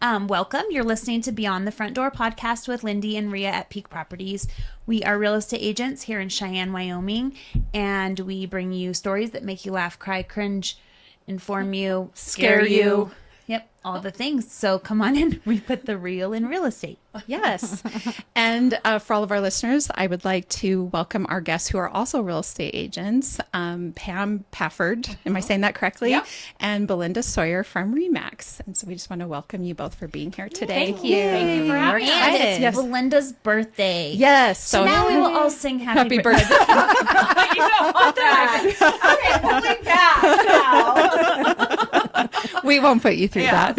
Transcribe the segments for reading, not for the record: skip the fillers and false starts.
Welcome. You're listening to Beyond the Front Door podcast with Lindy and Rhea at Peak Properties. We are real estate agents here in Cheyenne, Wyoming, and we bring you stories that make you laugh, cry, cringe, inform you, scare you. Yep, all the things. So come on in. We put the real in real estate. Yes. And for all of our listeners, I would like to welcome our guests who are also real estate agents, Pam Pafford, am I saying that correctly? Yep. And Belinda Sawyer from Remax. And so we just want to welcome you both for being here today. Thank you. Thank you for having us. And it's Belinda's birthday. Yes. So now we will all sing happy birthday. You don't want that. Okay, pulling back now. We won't put you through that.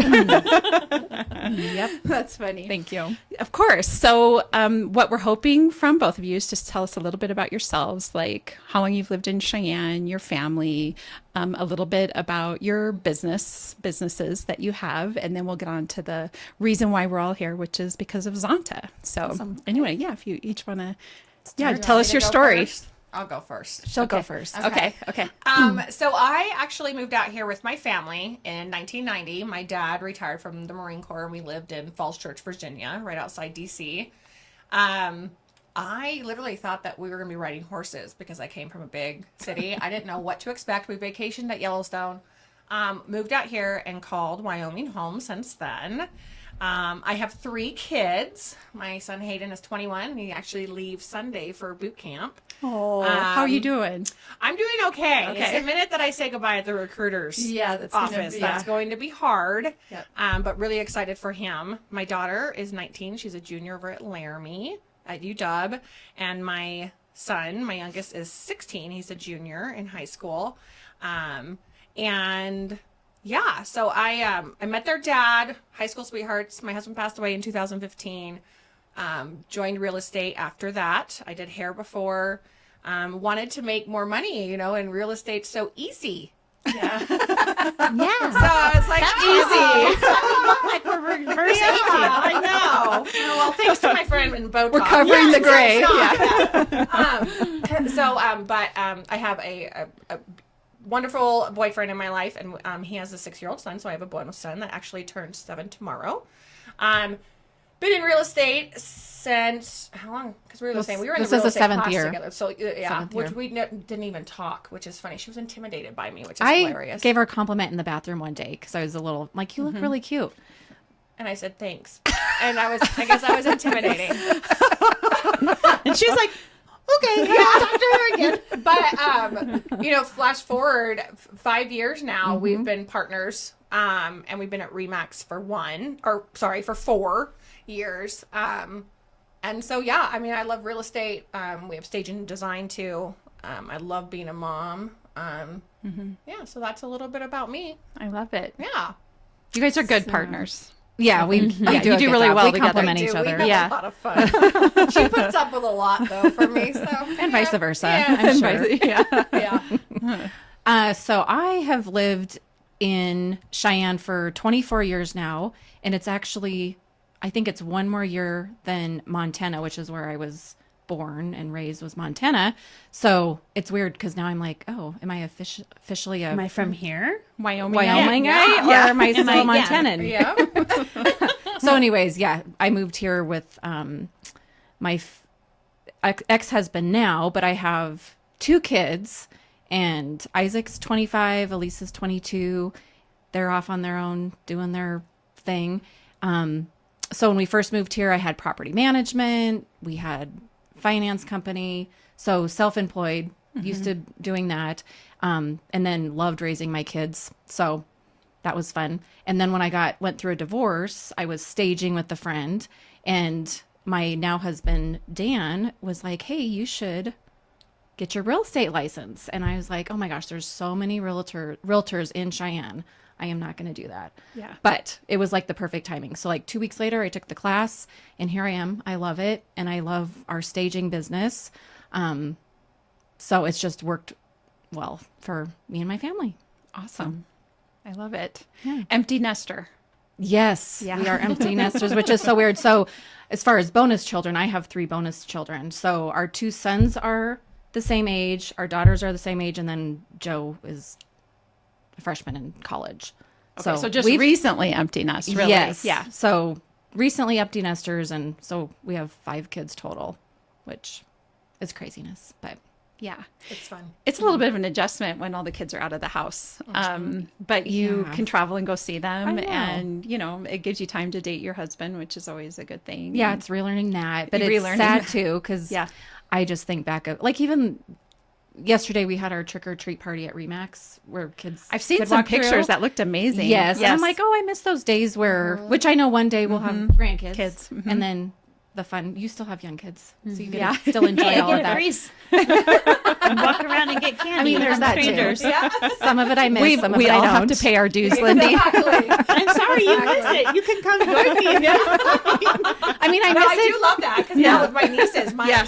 Yep. That's funny. Thank you. Of course. So what we're hoping from both of you is just tell us a little bit about yourselves, like how long you've lived in Cheyenne, your family, a little bit about your businesses that you have, and then we'll get on to the reason why we're all here, which is because of Zonta. So anyway, if you each want to tell us your story. I'll go first. She'll go first. Okay. So I actually moved out here with my family in 1990. My dad retired from the Marine Corps, and we lived in Falls Church, Virginia, right outside D.C. I literally thought that we were going to be riding horses because I came from a big city. I didn't know what to expect. We vacationed at Yellowstone. Moved out here and called Wyoming home since then. I have 3 kids. My son Hayden is 21. He actually leaves Sunday for boot camp. Oh, how are you doing? I'm doing okay. It's the minute that I say goodbye at the recruiter's office. That's going to be hard. Yep. But really excited for him. My daughter is 19. She's a junior over at Laramie at UW. And my son, my youngest, is 16. He's a junior in high school. So I met their dad, high school sweethearts. My husband passed away in 2015. Joined real estate after that. I did hair before. Wanted to make more money, and real estate's so easy. Yeah. So it's like easy. Like we're reverse aging. I know. Well, thanks to my friend in Botox. We're covering the gray. I have a wonderful boyfriend in my life, and he has a 6-year-old son, so I have a bonus son that actually turns 7 tomorrow. Been in real estate since how long? Because we were the same. We were in the real estate class together. So we didn't even talk, which is funny. She was intimidated by me, which is hilarious. I gave her a compliment in the bathroom one day because I was a little like, you look really cute. And I said thanks, and I guess I was intimidating. And she was like, okay, talk to her again. But flash forward 5 years now, we've been partners, and we've been at Remax for 4 years. And so I love real estate. We have staging and design too. I love being a mom. So that's a little bit about me. I love it. Yeah. You guys are good partners. Yeah, we you do really well together. Complement each other. We have a lot of fun. She puts up with a lot though for me, so and vice versa. Yeah. I'm sure. So I have lived in Cheyenne for 24 years now, and it's actually, I think it's 1 more year than Montana, which is where I was born and raised, was Montana. So it's weird because now I'm like, oh, am I officially Am I from here? Wyoming or am I still Montanan? Yeah. So anyways, I moved here with my ex-husband now, but I have 2 kids, and Isaac's 25, Elisa's 22. They're off on their own doing their thing. So when we first moved here, I had property management. We had finance company. So self-employed, used to doing that. And then loved raising my kids. So that was fun. And then when I went through a divorce, I was staging with a friend, and my now husband, Dan, was like, hey, you should get your real estate license. And I was like, oh my gosh, there's so many realtors in Cheyenne. I am not going to do that. Yeah. But it was like the perfect timing. So like 2 weeks later, I took the class, and here I am. I love it. And I love our staging business. So it's just worked well for me and my family. Awesome. I love it. Yeah. Empty nester. Yes, we are empty nesters, which is so weird. So as far as bonus children, I have 3 bonus children. So our 2 sons are the same age. Our daughters are the same age. And then Joe is a freshman in college. Okay, so just we've- recently empty nest, really. Yes. Yeah. So recently empty nesters, and so we have 5 kids total, which is craziness. But Yeah. It's fun. It's a little bit of an adjustment when all the kids are out of the house. But you Yeah. can travel and go see them. I know. And, it gives you time to date your husband, which is always a good thing. yeah, it's relearning that. But it's Relearning sad that. too, because Yeah. I just think back of like even yesterday we had our trick or treat party at Remax where kids. I've seen could some walk through. pictures that looked amazing. Yes. And I'm like, oh, I miss those days where, which I know one day we'll have grandkids. Kids. Mhm. And then the fun, you still have young kids. So you can Yeah. still enjoy Hey, all of get a that. grease. And walk around and get candy. I mean, there's from that strangers. too. Some of it I miss, some of we it all I have don't. to pay our dues, Lindy. Exactly. I'm sorry you missed it. You can come join me. I mean, I No, miss I it. do love that because Yeah. now with my nieces, Yeah.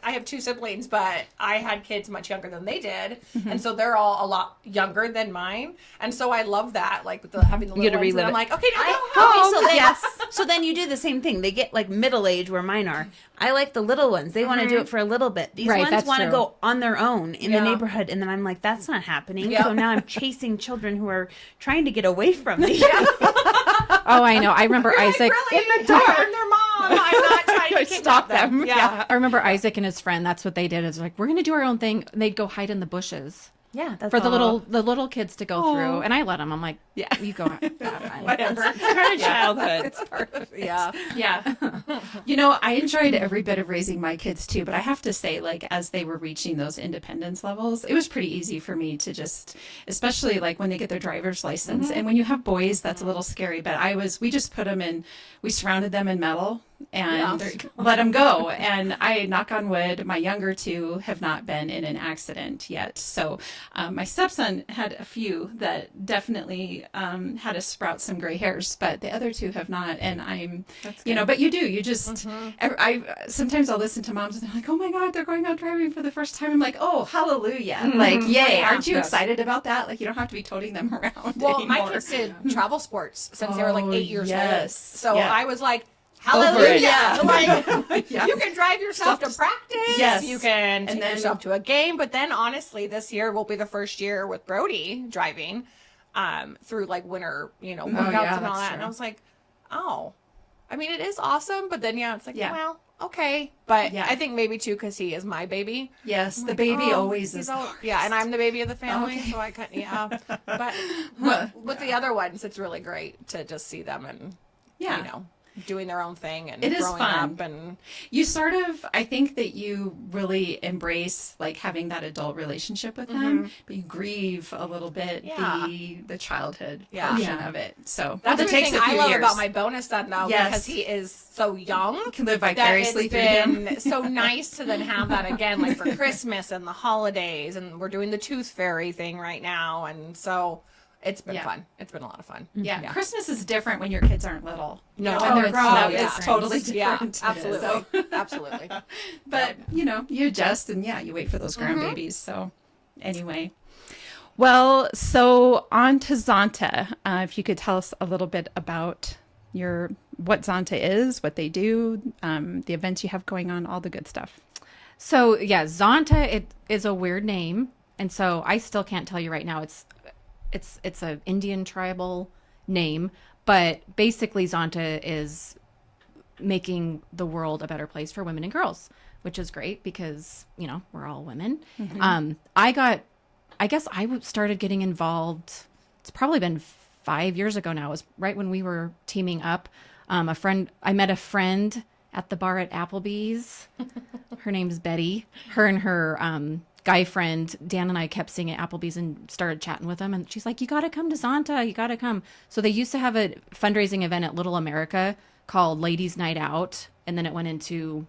I have 2 siblings, but I had kids much younger than they did, and so they're all a lot younger than mine, and so I love that, like with having the You little gotta ones. And relive I'm it. like, okay, now go Okay, home. so then, Yes. so then you do the same thing. They get like middle age where mine are. I like the little ones. They want to do it for a little bit. These Right, ones that's want to true. go on their own in the Yeah. neighborhood, and then I'm like, that's not happening. Yeah. So now I'm chasing children who are trying to get away from me. Oh, I know. I remember You're Isaac. like, really? In the dark. I'm their mom. I'm not trying to Stop kidnap them. them. Yeah. I remember Isaac and his friend. That's what they did. Is like, we're gonna do our own thing. And they'd go hide in the bushes Yeah, that's for the all. little kids to go through. And I let them. I'm like, Yeah. you go. Have fun. Whatever. It's part of childhood. It's part of yeah. Yeah. I enjoyed every bit of raising my kids too, but I have to say, like, as they were reaching those independence levels, it was pretty easy for me to just, especially like when they get their driver's license. And when you have boys, that's a little scary, but we just put them in, we surrounded them in metal and let them go. And I, knock on wood, my younger 2 have not been in an accident yet. So my stepson had a few that definitely had to sprout some gray hairs, but the other 2 have not. And I'm, but you just, I sometimes I'll listen to moms and they're like, oh my God, they're going out driving for the first time. I'm like, oh, hallelujah. Like, yay. Aren't you excited about that? Like, you don't have to be toting them around Well, anymore. my kids did travel sports since they were like 8 years old. yes. So Yeah. I was like, Over it. hallelujah! Like, Yes. you can drive yourself to practice. Yes. You can take then- yourself to a game. But then, honestly, this year will be the first year with Brody driving through like winter, workouts and all that's that. true. And I was like, oh, I mean, it is awesome. But then, it's like, Yeah. well, okay. But Yeah. I think maybe too because he is my baby. Yes, the Like, baby oh, always he's is. al- yeah, and I'm the baby of the family, Okay. so I couldn't. Yeah, but with the other ones, it's really great to just see them and Yeah. doing their own thing and It is growing fun. up and You sort of, I think that you really embrace like having that adult relationship with them, but you grieve a little bit Yeah. the childhood Yeah. portion of it. So that's that the takes thing a few I love years. about my bonus son though, Yes. because he is so young. You can live That vicariously it's through him. been so nice to then have that again, like for Christmas and the holidays, and we're doing the tooth fairy thing right now, and so it's been Yeah. fun. It's been a lot of fun. Yeah. Christmas is different when your kids aren't little. No, when they're it's grown so up, it's different. totally Yeah, different. absolutely, absolutely. But you adjust and you wait for those grandbabies. So anyway, well, so on to Zonta. If you could tell us a little bit about what Zonta is, what they do, the events you have going on, all the good stuff. So yeah, Zonta, it is a weird name, and so I still can't tell you right now. It's a Indian tribal name, but basically Zonta is making the world a better place for women and girls, which is great because we're all women. I guess I started getting involved. It's probably been 5 years ago now. It was right when we were teaming up. I met a friend at the bar at Applebee's. Her name's Betty. Her and her guy friend Dan and I kept seeing at Applebee's and started chatting with them. And she's like, "You got to come to Zonta. You got to come." So they used to have a fundraising event at Little America called Ladies Night Out, and then it went into,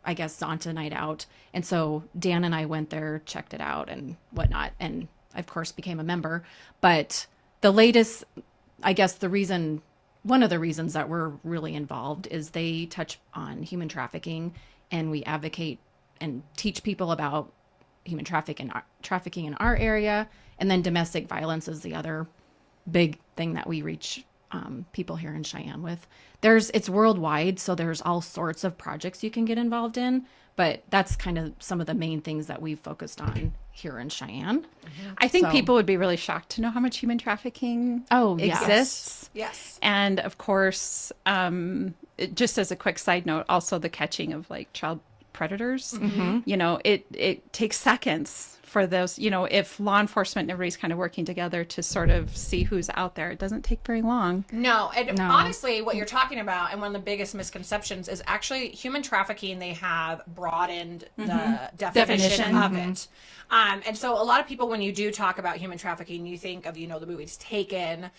I guess, Zonta Night Out. And so Dan and I went there, checked it out and whatnot, and of course became a member. But the latest, I guess one of the reasons that we're really involved is they touch on human trafficking, and we advocate and teach people about human trafficking in our area. And then domestic violence is the other big thing that we reach people here in Cheyenne with. It's worldwide, so there's all sorts of projects you can get involved in, but that's kind of some of the main things that we've focused on here in Cheyenne. I think So- people would be really shocked to know how much human trafficking Oh, yeah. exists. Yes. And of course, just as a quick side note, also the catching of like child predators. You know, it takes seconds for those, you know, if law enforcement and everybody's kind of working together to sort of see who's out there, it doesn't take very long. No, and No. honestly, what you're talking about, and one of the biggest misconceptions is actually human trafficking. They have broadened the definition of it. And so a lot of people, when you do talk about human trafficking, you think of, you know, the movies Taken.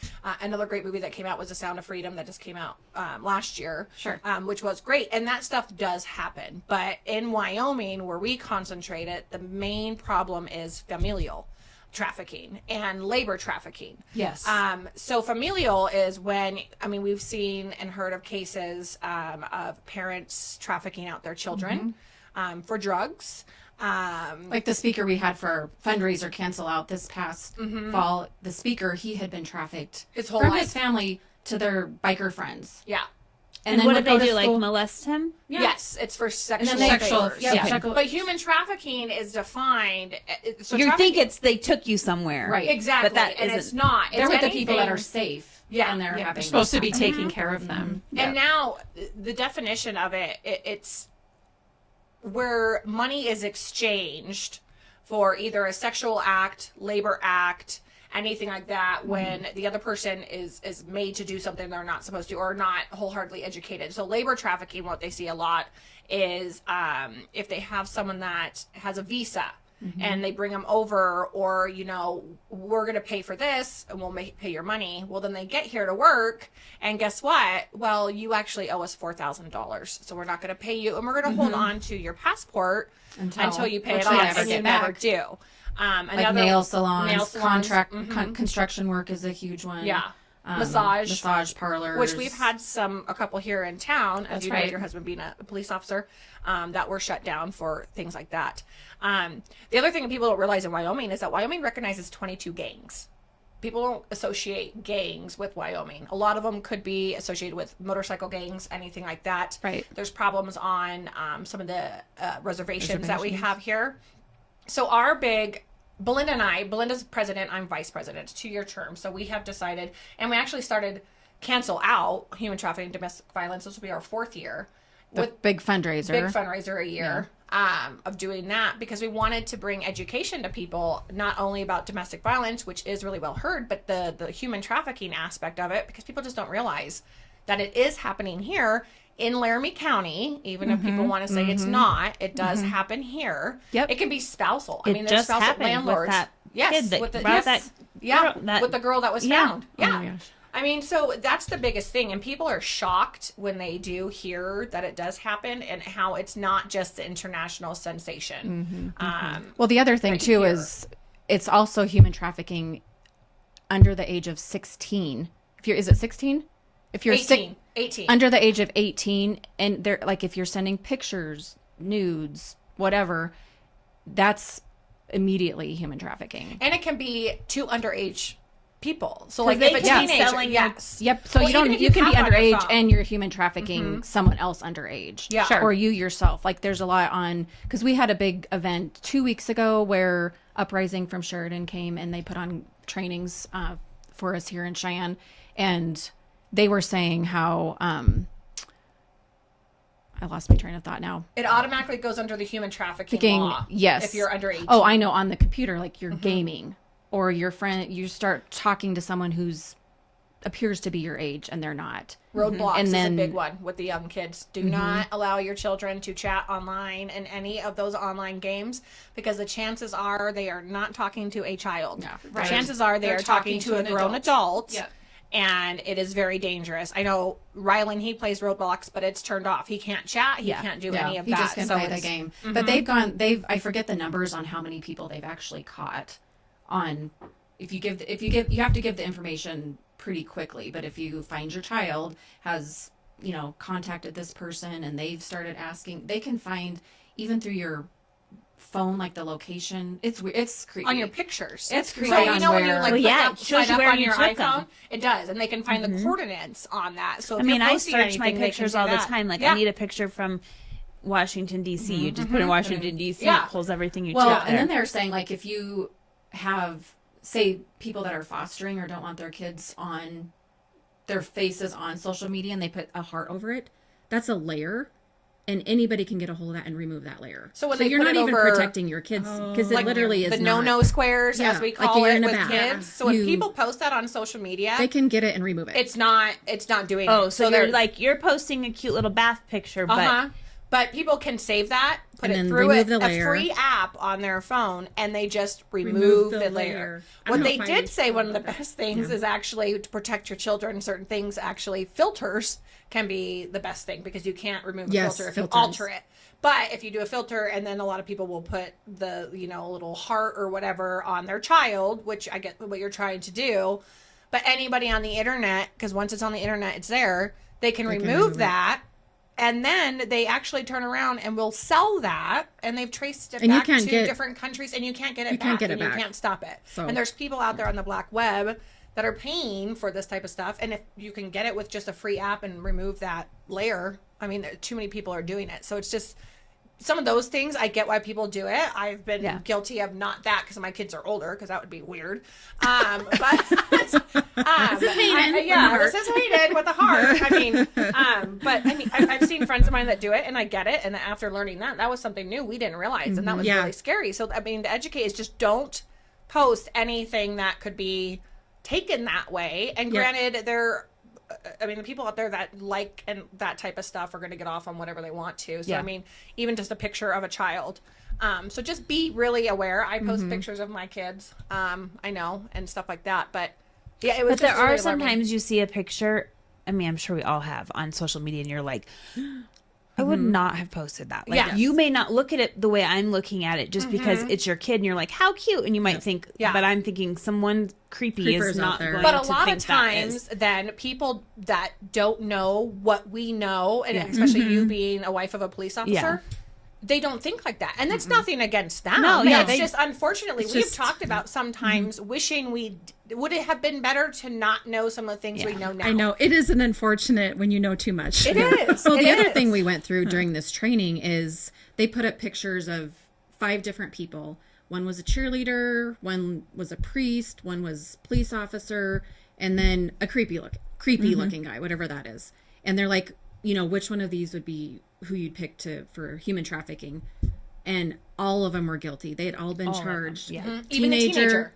Another great movie that came out was The Sound of Freedom that just came out last year. Sure. Which was great. And that stuff does happen. But in Wyoming, where we concentrate it, the main problem is familial trafficking and labor trafficking. Yes. So familial is when, I mean, we've seen and heard of cases of parents trafficking out their children for drugs. Like the speaker we had for our fundraiser cancel out this past fall, the speaker, he had been trafficked His whole from life. his family to their biker friends. Yeah. And what did they do? Like molest him? Yeah. Yes, it's for sexual And then they- favors. Sexual- yeah, Okay. sexual- But human trafficking is defined. So You trafficking- think it's they took you somewhere. Right. exactly, But that and isn't. it's not. They're It's with the people that are anything- safe. Yeah, And they're yeah. having They're supposed to be those taking care of them. And now the definition of it's where money is exchanged for either a sexual act, labor act, anything like that, when the other person is made to do something they're not supposed to or not wholeheartedly educated. So labor trafficking, what they see a lot is if they have someone that has a visa and they bring them over, or, you know, we're going to pay for this and we'll pay your money. Well, then they get here to work, and guess what? Well, you actually owe us $4,000, so we're not going to pay you, and we're going to hold on to your passport until you pay which it they off, never and you get never back. do. Like nail salons, nail salons, construction work is a huge one. Yeah. Massage parlors, which we've had a couple here in town, as you know, right. with your husband being a police officer, that were shut down for things like that. The other thing people don't realize in Wyoming is that Wyoming recognizes 22 gangs. People don't associate gangs with Wyoming. A lot of them could be associated with motorcycle gangs, anything like that. Right. There's problems on some of the reservations that we have here. So our Belinda and I, Belinda's president, I'm vice president, 2-year term. So we have decided, and we actually started cancel out human trafficking, domestic violence. This will be our 4th year. the big fundraiser. Big fundraiser a year of doing that, because we wanted to bring education to people, not only about domestic violence, which is really well heard, but the human trafficking aspect of it, because people just don't realize that it is happening here in Laramie County. Even if people want to say it's not, it does happen here. Yep. It can be spousal. It there's just spousal happened with landlords. that yes, kid that with the, brought yes, that with the girl that was Yeah. found. Oh Yeah. my gosh. I mean, so that's the biggest thing, and people are shocked when they do hear that it does happen, and how it's not just the international sensation. Well, the other thing right too here. is it's also human trafficking under the age of 16. Is it 16? If you're 18. under the age of 18, and they're like, if you're sending pictures, nudes, whatever, that's immediately human trafficking. And it can be to underage people. So, 'Cause like, they if a can be teenager, selling your- yes. Yep. So Well, you don't. even if You can be have on your underage phone. and you're human trafficking someone else underage. Yeah. Sure. Or you yourself. Like there's a lot on, because we had a big event 2 weeks ago where Uprising from Sheridan came and they put on trainings for us here in Cheyenne, and they were saying how I lost my train of thought now. It automatically goes under the human trafficking law. Yes. If you're under 18. Oh, I know, on the computer, like you're gaming, or your friend, you start talking to someone who's appears to be your age and they're not. Roadblocks And is then- a big one with the young kids. Do not allow your children to chat online in any of those online games, because the chances are they are not talking to a child. Yeah. The Right. chances are they They're are talking to a an grown adult. Yep. And it is very dangerous. I know Rylan, he plays Roadblocks, but it's turned off. He can't chat. He can't do any of he that. just can So play the it's- game. But I forget the numbers on how many people they've actually caught on. You have to give the information pretty quickly. But if you find your child has, contacted this person and they've started asking, they can find even through your phone, like the location. It's weird. It's creepy. On your pictures. It's creepy So on when you where- like Well, put yeah, that it shows slide you up where on you your took iPhone, them. it does, and they can find the coordinates on that. So I if mean, you're I posting search my anything, they can pictures do all the that. time. Like, Yeah. I need a picture from Washington, D.C. You just put in Washington, D.C. Yeah. It pulls everything you Well, took and then there. they're saying, like, if you have, say, people that are fostering or don't want their kids on their faces on social media and they put a heart over it, that's a layer. And anybody can get a hold of that and remove that layer. So when they you're put not it even over- protecting your kids because Like it literally is the not. no-no squares, Yeah, as we like call you're it in a with bath. kids. So when You- people post that on social media, They can get it and remove it. it's not doing Oh, it. so they're you're like, you're posting a cute little bath picture, but But people can save that, put And it then through remove a the layer. free app on their phone, and they just remove the layer. I What don't know they if I did say, understand one of the that. best things is actually to protect your children. Certain things, actually, filters can be the best thing because you can't remove a Yes, filter if filters. you alter it. But if you do a filter, and then a lot of people will put the little heart or whatever on their child, which I get what you're trying to do. But anybody on the internet, because once it's on the internet, it's there. They can remove it. that. And then they actually turn around and will sell that, and they've traced it And you back can't to get- different countries, and you can't get it You back. can't get it and back. You can't stop it. So- And there's people out there on the black web that are paying for this type of stuff, and if you can get it with just a free app and remove that layer, I mean, too many people are doing it. So it's just some of those things. I get why people do it. I've been guilty of not that because my kids are older, because that would be weird. This is hated with a heart. I mean, I've seen friends of mine that do it, and I get it. And after learning that was something new we didn't realize, and that was Yeah. really scary. So I mean, to educate is just don't post anything that could be taken that way. And granted, the people out there that like and that type of stuff are going to get off on whatever they want to. So I mean, even just a picture of a child. So just be really aware. I post pictures of my kids. I know, and stuff like that. But yeah, it was. But there just really are alarming. sometimes you see a picture. I mean, I'm sure we all have on social media, and you're like, I would not have posted that. Like, Yes. you may not look at it the way I'm looking at it just because it's your kid, and you're like, how cute, and you might think, but I'm thinking someone creepy Creepers is out not there. going But to a lot think of that is. times, then people that don't know what we know, and especially you being a wife of a police officer, they don't think like that. And that's nothing against them. No, yeah, it's they- just unfortunately we've talked about sometimes wishing would it have been better to not know some of the things we know now. I know it is an unfortunate when you know too much. It is. Well, It the other is. thing we went through during this training is they put up pictures of 5 different people. One was a cheerleader, one was a priest, one was police officer, and then a creepy looking guy, whatever that is. And they're like, which one of these would be who you'd pick for human trafficking? And all of them were guilty. They had all been charged. Yeah. Even the teenager.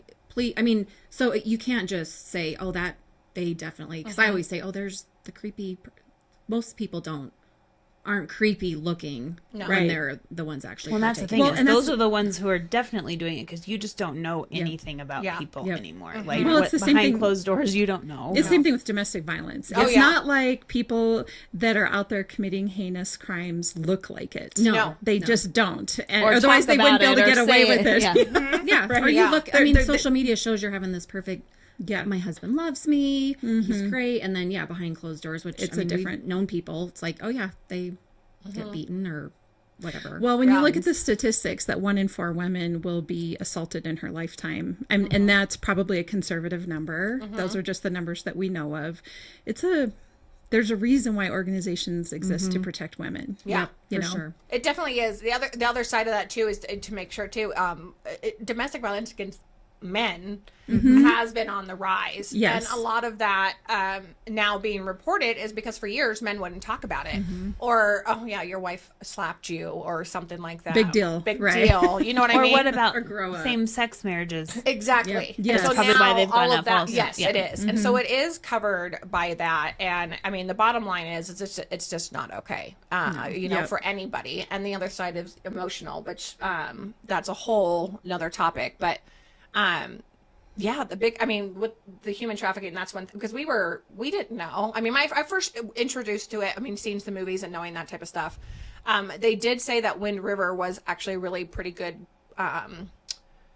So you can't just say, oh, that they definitely, because I always say, oh, there's the creepy. Most people aren't creepy looking when Right. they're the ones actually. Well, that's the partaking. thing. Well, Is and those that's- are the ones who are definitely doing it because you just don't know anything about people anymore. Like Well, it's the same behind thing- closed doors, you don't know. It's the same thing with domestic violence. Oh, It's yeah. not like people that are out there committing heinous crimes look like it. No. They just don't. And Or otherwise, talk they wouldn't be able about to it get or away say with it. it. Yeah. Or you Yeah. look. Social media shows you're having this perfect. Yeah. My husband loves me. He's great. And then behind closed doors, which It's I mean, a different- we've known people. It's like, oh yeah, they get beaten or whatever. Well, when you look at the statistics, that 1 in 4 women will be assaulted in her lifetime, and that's probably a conservative number. Those are just the numbers that we know of. There's a reason why organizations exist to protect women. Yeah. for sure. It definitely is. The other side of that too is to make sure too. Domestic violence against men has been on the rise. Yes. And a lot of that now being reported is because for years men wouldn't talk about it. Or, oh yeah, your wife slapped you or something like that. Big deal, Big right. deal. You know what I Or mean? what about grow up. same-sex marriages? Exactly. Yeah. And so That's probably now why they've all gone of up that, also. yes, Yeah. it is. And so it is covered by that. And I mean, the bottom line is it's just not okay, for anybody. And the other side is emotional, which that's a whole another topic. But with the human trafficking, that's one because we didn't know. I mean, I first introduced to it, seeing some movies and knowing that type of stuff. They did say that Wind River was actually really pretty good,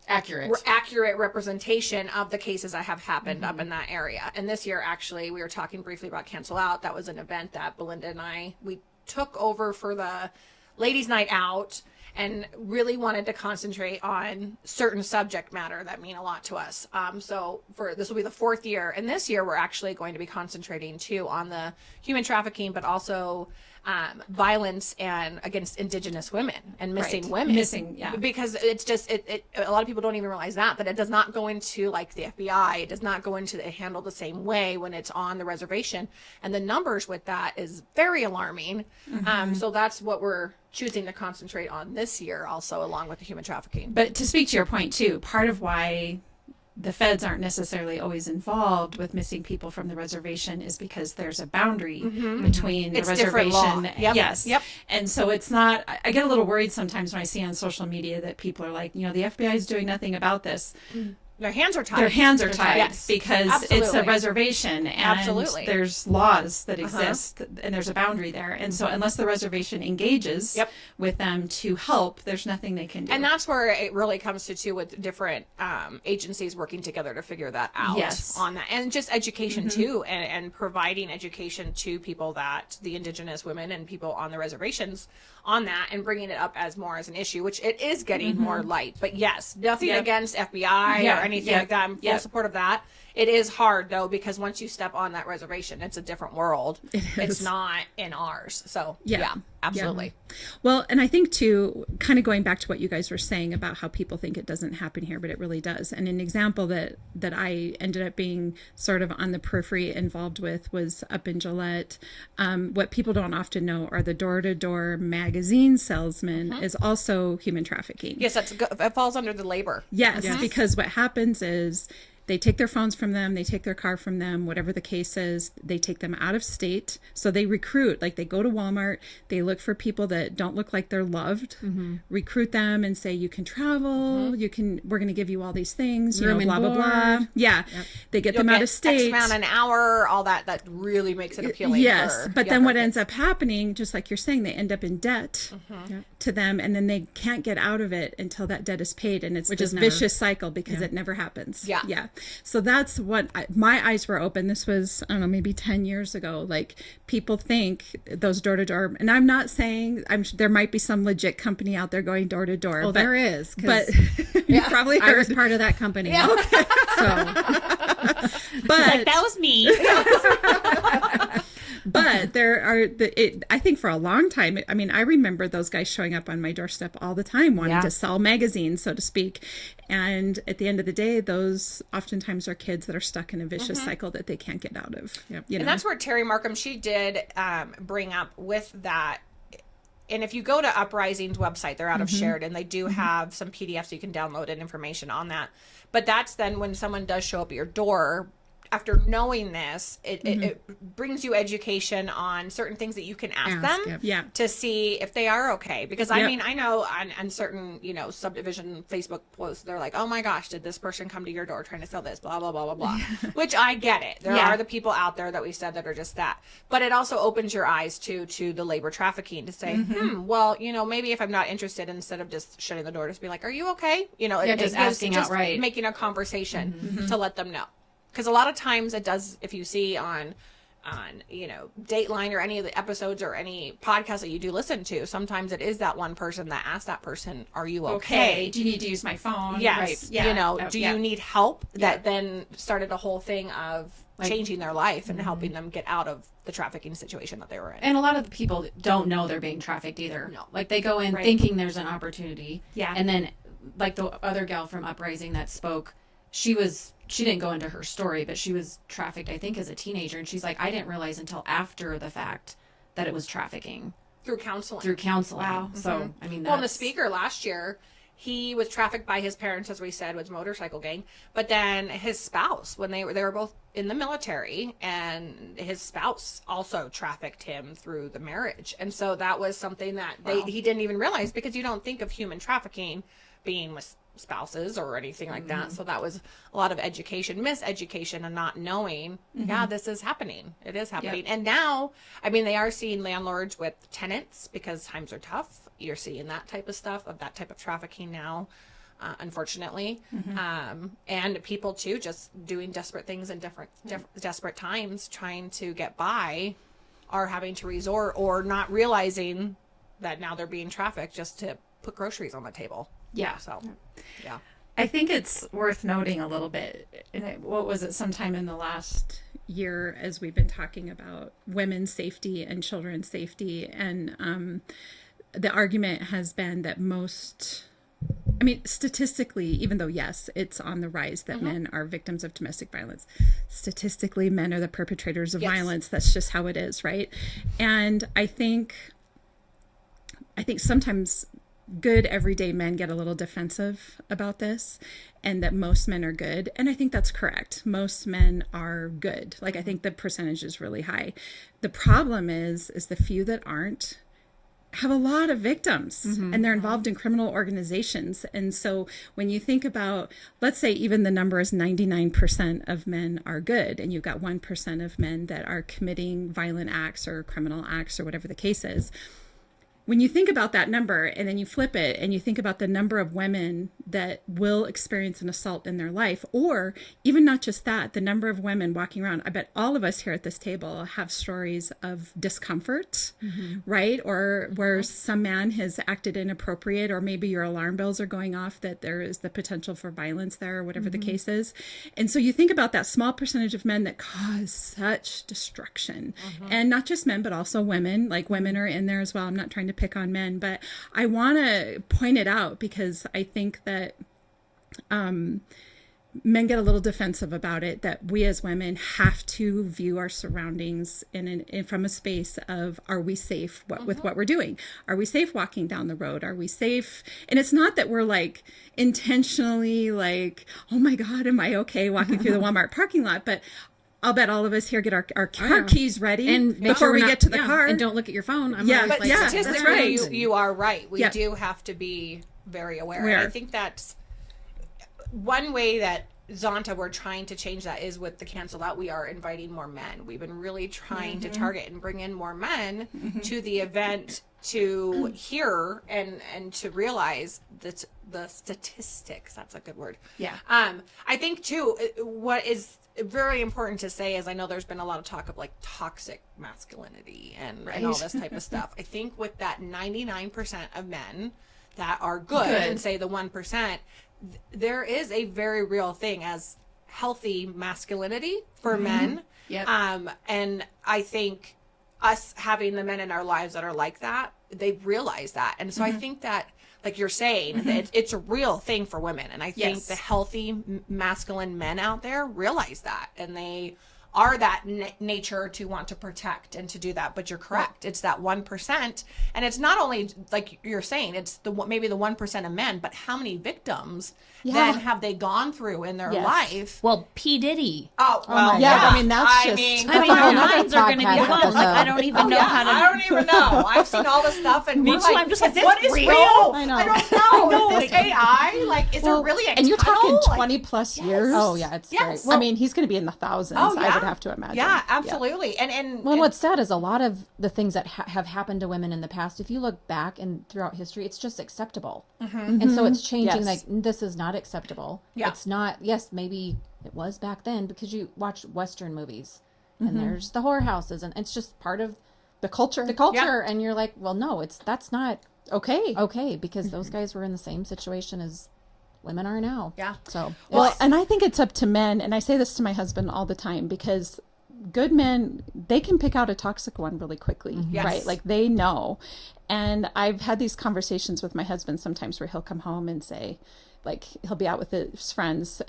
accurate representation of the cases that have happened up in that area. And this year, actually, we were talking briefly about Cancel Out. That was an event that Belinda and we took over for the ladies' night out. and really wanted to concentrate on certain subject matter that mean a lot to us. So for this will be the 4th year, and this year we're actually going to be concentrating too on the human trafficking, but also violence and against Indigenous women and missing women. Because it's just a lot of people don't even realize that it does not go into like the FBI. It does not go into it handle the same way when it's on the reservation, and the numbers with that is very alarming. So that's what we're choosing to concentrate on this year, also along with the human trafficking. But to speak to your point too, part of why the feds aren't necessarily always involved with missing people from the reservation is because there's a boundary between the reservation. Yes. And so it's not, I get a little worried sometimes when I see on social media that people are like, the FBI is doing nothing about this. Their hands are tied. Their hands are tied, yes, because absolutely. It's a reservation, and Absolutely. there's laws that exist, and there's a boundary there. And so unless the reservation engages with them to help, there's nothing they can do. And that's where it really comes to too, with different agencies working together to figure that out on that. And just education too, and providing education to people, that the Indigenous women and people on the reservations on that, and bringing it up as more as an issue, which it is getting more light. But yes, nothing against FBI or anything like that. I'm full support of that. It is hard though, because once you step on that reservation, it's a different world. It's not in ours. So yeah, absolutely. Yeah. Well, and I think too, kind of going back to what you guys were saying about how people think it doesn't happen here, but it really does. And an example that I ended up being sort of on the periphery involved with was up in Gillette. What people don't often know are the door-to-door magazine salesman is also human trafficking. Yes, it falls under the labor. Yes, because what happens is they take their phones from them, they take their car from them, whatever the case is, they take them out of state. So they recruit, like they go to Walmart, they look for people that don't look like they're loved, recruit them and say, you can travel, we're going to give you all these things, blah, blah, blah. Yeah. Yep. They get them out of state. X amount an hour, all that really makes it appealing. Yes. But then what ends up happening, just like you're saying, they end up in debt to them, and then they can't get out of it until that debt is paid. And it's this vicious cycle because it never happens. Yeah. So that's what my eyes were open. This was, I don't know, maybe 10 years ago. Like, people think those door to door, and I'm not saying, there might be some legit company out there going door to door. Well, there is, but you probably heard. I was part of that company. Yeah. Okay. But like, that was me. But there are, I think for a long time, I mean, I remember those guys showing up on my doorstep all the time, wanting to sell magazines, so to speak. And at the end of the day, those oftentimes are kids that are stuck in a vicious cycle that they can't get out of. Yep. And that's where Terry Markham, she did bring up with that. And if you go to Uprising's website, they're out of Sheridan. They do have some PDFs you can download and information on that. But that's then when someone does show up at your door. After knowing this, it brings you education on certain things that you can ask them to see if they are okay. Because I mean, I know on certain, subdivision Facebook posts, they're like, oh my gosh, did this person come to your door trying to sell this, blah, blah, blah, blah, blah. Which I get it. There are the people out there that we said that are just that. But it also opens your eyes to the labor trafficking, to say, well, maybe if I'm not interested, instead of just shutting the door, just be like, are you okay? Just asking outright. Making a conversation to let them know. Because a lot of times it does, if you see on Dateline or any of the episodes or any podcast that you do listen to, sometimes it is that one person that asks that person, are you okay? Do you need to use my phone? Yes. Right. Do you need help? That then started a whole thing of changing their life and helping them get out of the trafficking situation that they were in. And a lot of the people don't know they're being trafficked either. No. Like, they go in thinking there's an opportunity. Yeah. And then, like the other gal from Uprising that spoke, she didn't go into her story, but she was trafficked, I think, as a teenager. And she's like, I didn't realize until after the fact that it was trafficking. Through counseling. Wow. So, I mean, well, the speaker last year, he was trafficked by his parents, as we said, was motorcycle gang. But then his spouse, when they were both in the military, and his spouse also trafficked him through the marriage. And so that was something that he didn't even realize, because you don't think of human trafficking being with spouses or anything like that. So that was a lot of miseducation, and not knowing, this is happening. It is happening. And now, I mean, they are seeing landlords with tenants because times are tough. You're seeing that type of stuff, of that type of trafficking now, unfortunately. And people too, just doing desperate things in desperate times, trying to get by, are having to resort, or not realizing that now they're being trafficked, just to put groceries on the table. Yeah. So, yeah. I think it's worth noting a little bit. What was it? Sometime in the last year, as we've been talking about women's safety and children's safety, and the argument has been that statistically, even though, yes, it's on the rise that men are victims of domestic violence, statistically, men are the perpetrators of violence. That's just how it is, right? And I think sometimes good everyday men get a little defensive about this, and that most men are good. And I think that's correct. Most men are good. Like, I think the percentage is really high. The problem is the few that aren't have a lot of victims, and they're involved in criminal organizations. And so when you think about, let's say even the number is 99% of men are good, and you've got 1% of men that are committing violent acts or criminal acts or whatever the case is. When you think about that number and then you flip it and you think about the number of women that will experience an assault in their life, or even not just that, the number of women walking around, I bet all of us here at this table have stories of discomfort, right? Or where some man has acted inappropriate, or maybe your alarm bells are going off that there is the potential for violence there, or whatever the case is. And so you think about that small percentage of men that cause such destruction, and not just men, but also women. Like, women are in there as well. I'm not trying to pick on men, but I want to point it out because I think that men get a little defensive about it, that we as women have to view our surroundings from a space of, are we safe with what we're doing? Are we safe walking down the road? Are we safe? And it's not that we're like intentionally like, oh my God, am I okay walking through the Walmart parking lot? But I'll bet all of us here get our car keys ready and before we get to the car. And don't look at your phone. But statistically, you are right. We do have to be very aware. And I think that's one way that Zonta, we're trying to change that, is with the Cancel Out. We are inviting more men. We've been really trying to target and bring in more men to the event to hear and to realize that the statistics, that's a good word. Yeah. I think too, what is very important to say is, I know there's been a lot of talk of like toxic masculinity and all this type of stuff. I think with that 99% of men that are good and say the 1%, there is a very real thing as healthy masculinity for men. And I think us having the men in our lives that are like that, they realize that. And so I think that, like you're saying, that it's a real thing for women. And I think the healthy masculine men out there realize that. And they are that nature to want to protect and to do that. But you're correct. It's that 1%. And it's not only, like you're saying, it's maybe the 1% of men, but how many victims then have they gone through in their life? Well, P. Diddy. Oh, well, I mean, that's our minds are going to be blown. Like, I don't even know how to. I don't even know. I've seen all this stuff, and we're like, I'm just like, what is real? I know. I don't know. Is this AI? Like, is it really a And you're tunnel? talking 20 plus years. Oh yeah, it's great. I mean, he's going to be in the thousands. I would have to imagine. Yeah, absolutely. And Well, what's sad is a lot of the things that have happened to women in the past, if you look back and throughout history, it's just acceptable. And so it's changing. Like, this is not acceptable. Yeah. It's not, yes, maybe it was back then because you watch Western movies and there's the whorehouses and it's just part of the culture. And you're like, well, no, that's not okay because those guys were in the same situation as women are now. Yeah. So, well, and I think it's up to men. And I say this to my husband all the time, because good men, they can pick out a toxic one really quickly, right? Like, they know. And I've had these conversations with my husband sometimes where he'll come home and say, like, he'll be out with his friends,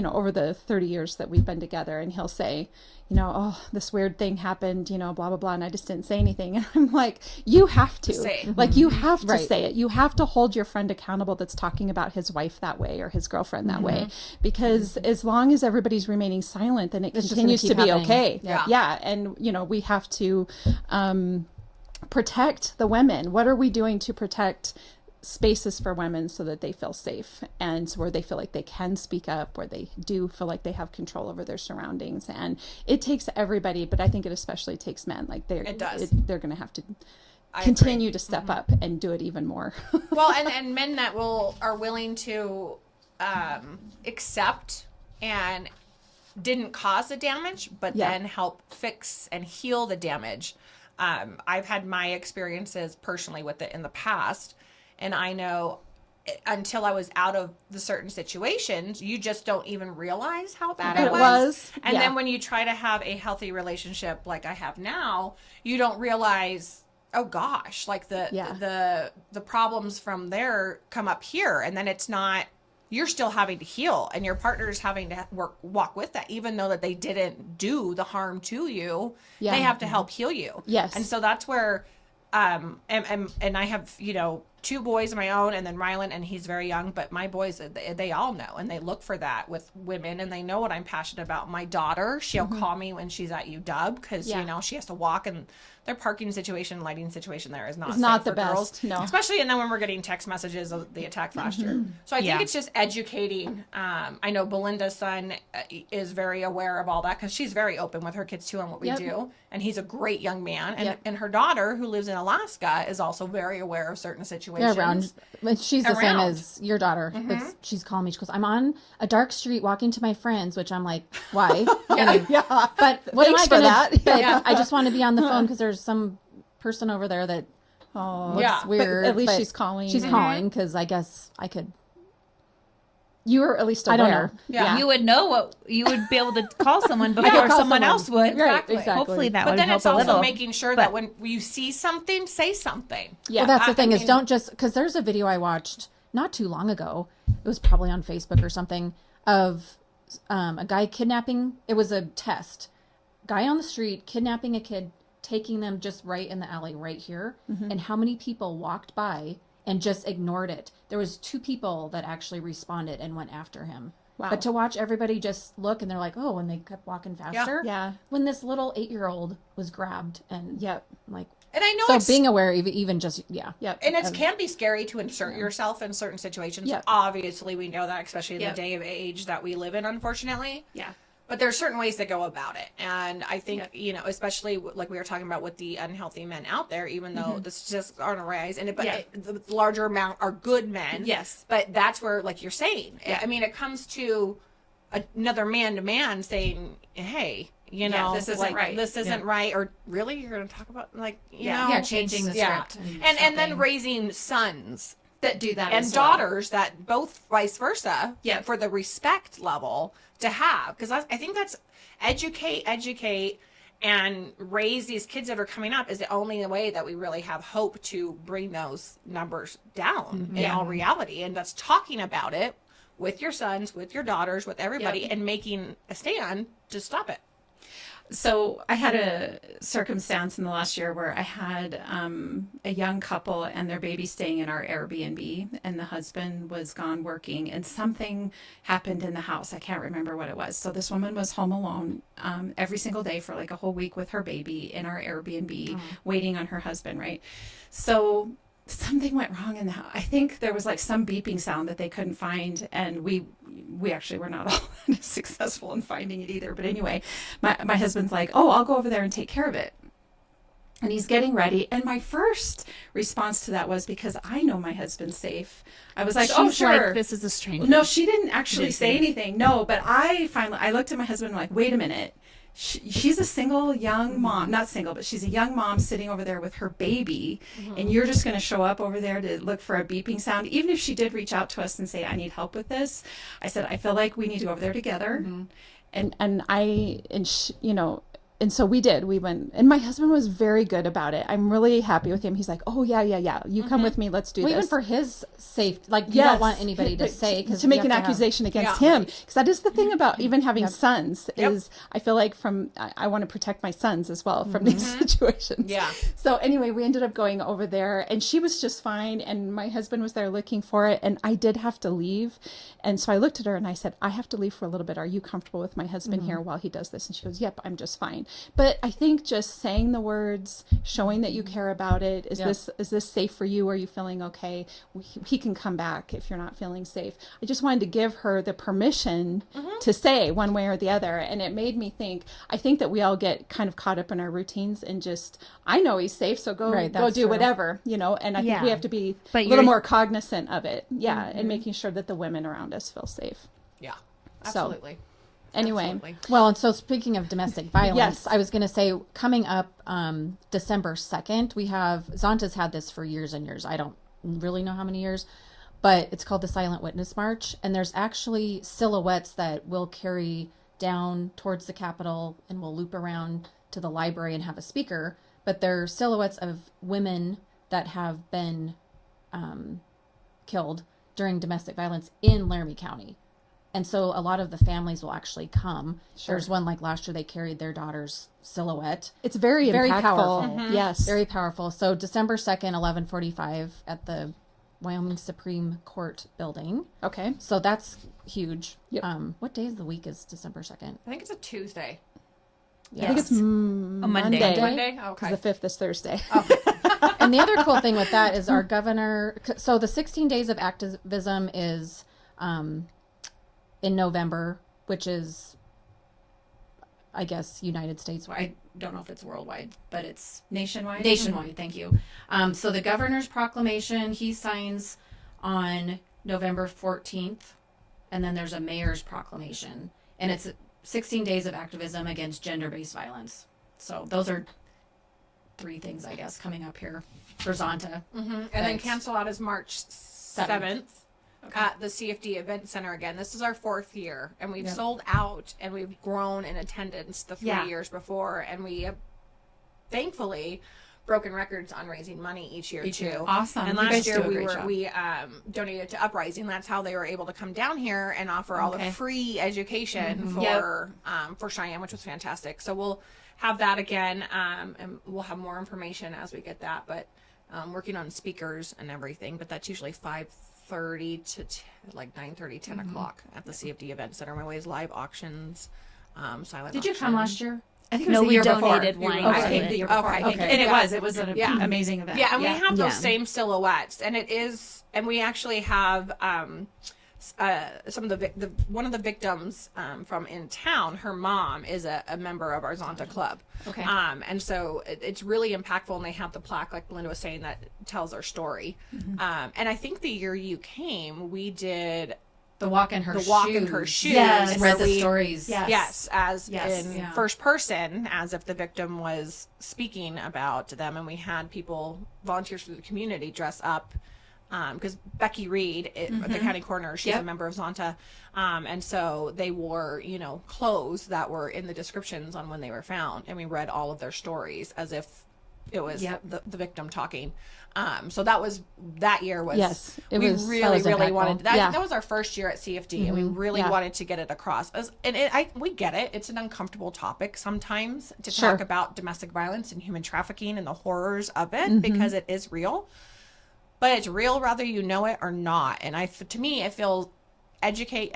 over the 30 years that we've been together. And he'll say, oh, this weird thing happened, blah, blah, blah. And I just didn't say anything. And I'm like, you have to. Like, you have to say it. You have to hold your friend accountable that's talking about his wife that way or his girlfriend that way. Because as long as everybody's remaining silent, then it continues to be okay. Yeah. And, we have to protect the women. What are we doing to protect spaces for women so that they feel safe and where they feel like they can speak up, where they do feel like they have control over their surroundings? And it takes everybody, but I think it especially takes men. Like, they're going to have to continue to step up and do it even more. Well, and men that are willing to accept and didn't cause the damage, but then help fix and heal the damage. I've had my experiences personally with it in the past. And I know until I was out of the certain situations, you just don't even realize how bad it was. And then when you try to have a healthy relationship like I have now, you don't realize, oh gosh, like the problems from there come up here, and then it's not, you're still having to heal, and your partner's having to walk with that, even though that they didn't do the harm to you. They have to help heal you. Yes. And so that's where and I have, you know, 2 boys of my own, and then Rylan, and he's very young, but my boys, they all know, and they look for that with women, and they know what I'm passionate about. My daughter, she'll call me when she's at UW, because you know, she has to walk, and their parking situation, lighting situation there is not safe the for best. girls. No. Especially, and then when we're getting text messages of the attack last year. So I think it's just educating. I know Belinda's son is very aware of all that, because she's very open with her kids too on what we do, and he's a great young man. And her daughter, who lives in Alaska, is also very aware of certain situations. Yeah, around. She's the same as your daughter. She's calling me. She goes, I'm on a dark street walking to my friends, which I'm like, why? But what am I going to, I just want to be on the phone because there's some person over there that looks weird. But at least she's calling. She's calling because I guess I could. You were at least aware. I don't know. Yeah. You would know what you would be able to call someone before someone else would. Right, exactly. Hopefully that but would then help it's a also little. making sure that when you see something, say something. Yeah, well, that's the thing is don't just, because there's a video I watched not too long ago. It was probably on Facebook or something of a guy kidnapping. It was a test. Guy on the street kidnapping a kid, taking them just right in the alley right here. And how many people walked by and just ignored it. There was 2 people that actually responded and went after him. Wow. But to watch everybody just look and they're like, oh, and they kept walking faster. Yeah. When this little 8-year-old was grabbed and like, and I know so it's, being aware, even just, and it can be scary to insert yourself in certain situations. Yeah. Obviously, we know that, especially in the day of age that we live in, unfortunately. Yeah. But there's certain ways to go about it. And I think, you know, especially like we were talking about with the unhealthy men out there, even though the statistics are on a rise, and the larger amount are good men. Yes. But that's where, like you're saying, I mean, it comes to another man to man saying, hey, you know, this isn't like, right. This isn't right. Or really, you're going to talk about, like, you know, changing the script. And then raising sons that do that and as daughters that both vice versa Yeah. for the respect level to have, because I think that's educate and raise these kids that are coming up is the only way that we really have hope to bring those numbers down in all reality. And that's talking about it with your sons, with your daughters, with everybody, and making a stand to stop it. So I had a circumstance in the last year where I had a young couple and their baby staying in our Airbnb, and the husband was gone working, and something happened in the house. I can't remember what it was. So this woman was home alone every single day for like a whole week with her baby in our Airbnb, waiting on her husband, right? So something went wrong in the house. I think there was like some beeping sound that they couldn't find, and we actually were not all successful in finding it either. But anyway, my husband's like, oh, I'll go over there and take care of it. And he's getting ready. And my first response to that was, because I know my husband's safe, I was like, She's oh, sure. like, this is a stranger. No, she didn't actually say anything. No, but I looked at my husband and I'm like, wait a minute. She's a single young mom, not single, but she's a young mom sitting over there with her baby, and you're just going to show up over there to look for a beeping sound. Even if she did reach out to us and say, I need help with this, I said, I feel like we need to go over there together. And so we did. We went, and my husband was very good about it. I'm really happy with him. He's like, oh, yeah. You come with me. Let's do this. even for his safety, like you don't want anybody to say, to make an accusation against him. Because that is the thing about even having sons is I feel like I want to protect my sons as well from these situations. Yeah. So anyway, we ended up going over there, and she was just fine. And my husband was there looking for it, and I did have to leave. And so I looked at her and I said, I have to leave for a little bit. Are you comfortable with my husband here while he does this? And she goes, yep, I'm just fine. But I think just saying the words, showing that you care about it, is this safe for you? Are you feeling okay? He can come back if you're not feeling safe. I just wanted to give her the permission to say one way or the other. And it made me think, I think that we all get kind of caught up in our routines and just, I know he's safe, so go do whatever, and I think we have to be a little more cognizant of it. Yeah. And making sure that the women around us feel safe. Yeah, absolutely. Anyway, Absolutely. Well, and so speaking of domestic violence, I was going to say coming up December 2nd, we have, Zonta's had this for years and years. I don't really know how many years, but it's called the Silent Witness March. And there's actually silhouettes that will carry down towards the Capitol and will loop around to the library and have a speaker. But they're silhouettes of women that have been killed during domestic violence in Laramie County. And so a lot of the families will actually come. Sure. There's one like last year, they carried their daughter's silhouette. It's very impactful. Powerful. Yes. Very powerful. So December 2nd, 11:45 at the Wyoming Supreme Court building. Okay. So that's huge. Yep. What day of the week is December 2nd? I think it's a Tuesday. Yes. I think it's a Monday. Monday? Okay. Because the 5th is Thursday. And the other cool thing with that is our governor, so the 16 days of activism is in November, which is, I guess, United States. I don't know if it's worldwide, but it's Nationwide? nationwide. Thank you. So the governor's proclamation, he signs on November 14th, and then there's a mayor's proclamation, and it's 16 days of activism against gender-based violence. So those are 3 things, I guess, coming up here for Zonta. And then cancel out is March 7th. At the CFD Event Center again. This is our 4th year, and we've sold out, and we've grown in attendance the 3 years before, and we have thankfully broken records on raising money each year too. Awesome. And You last guys year do a great we donated to Uprising. That's how they were able to come down here and offer all the free education for Cheyenne, which was fantastic. So we'll have that again, and we'll have more information as we get that. But working on speakers and everything. But that's usually 5:30 to like 9:30, 10 o'clock at the CFD Event Center. My ways live auctions, silent. Did you come last year? I think it was the we year donated before. wine. I came the year before. Okay. And it was an amazing event. Yeah, and we have those same silhouettes, and it is, and we actually have some of the one of the victims from in town. Her mom is a member of our Zonta club. Okay. And so it's really impactful, and they have the plaque, like Belinda was saying, that tells our story. And I think the year you came, we did The walk in her shoes. Yes. And read the stories. Yes, as Yes. in Yeah. first person, as if the victim was speaking about them. And we had people, volunteers from the community, dress up. Because Becky Reed, the county coroner, she's a member of Zonta. And so they wore, clothes that were in the descriptions on when they were found. And we read all of their stories as if it was the victim talking. So that year was, Yes, we really impactful. wanted that. Yeah. That was our first year at CFD, and we really wanted to get it across. We get it. It's an uncomfortable topic sometimes to talk about domestic violence and human trafficking and the horrors of it because it is real. But it's real whether you know it or not. And to me, it feels educate.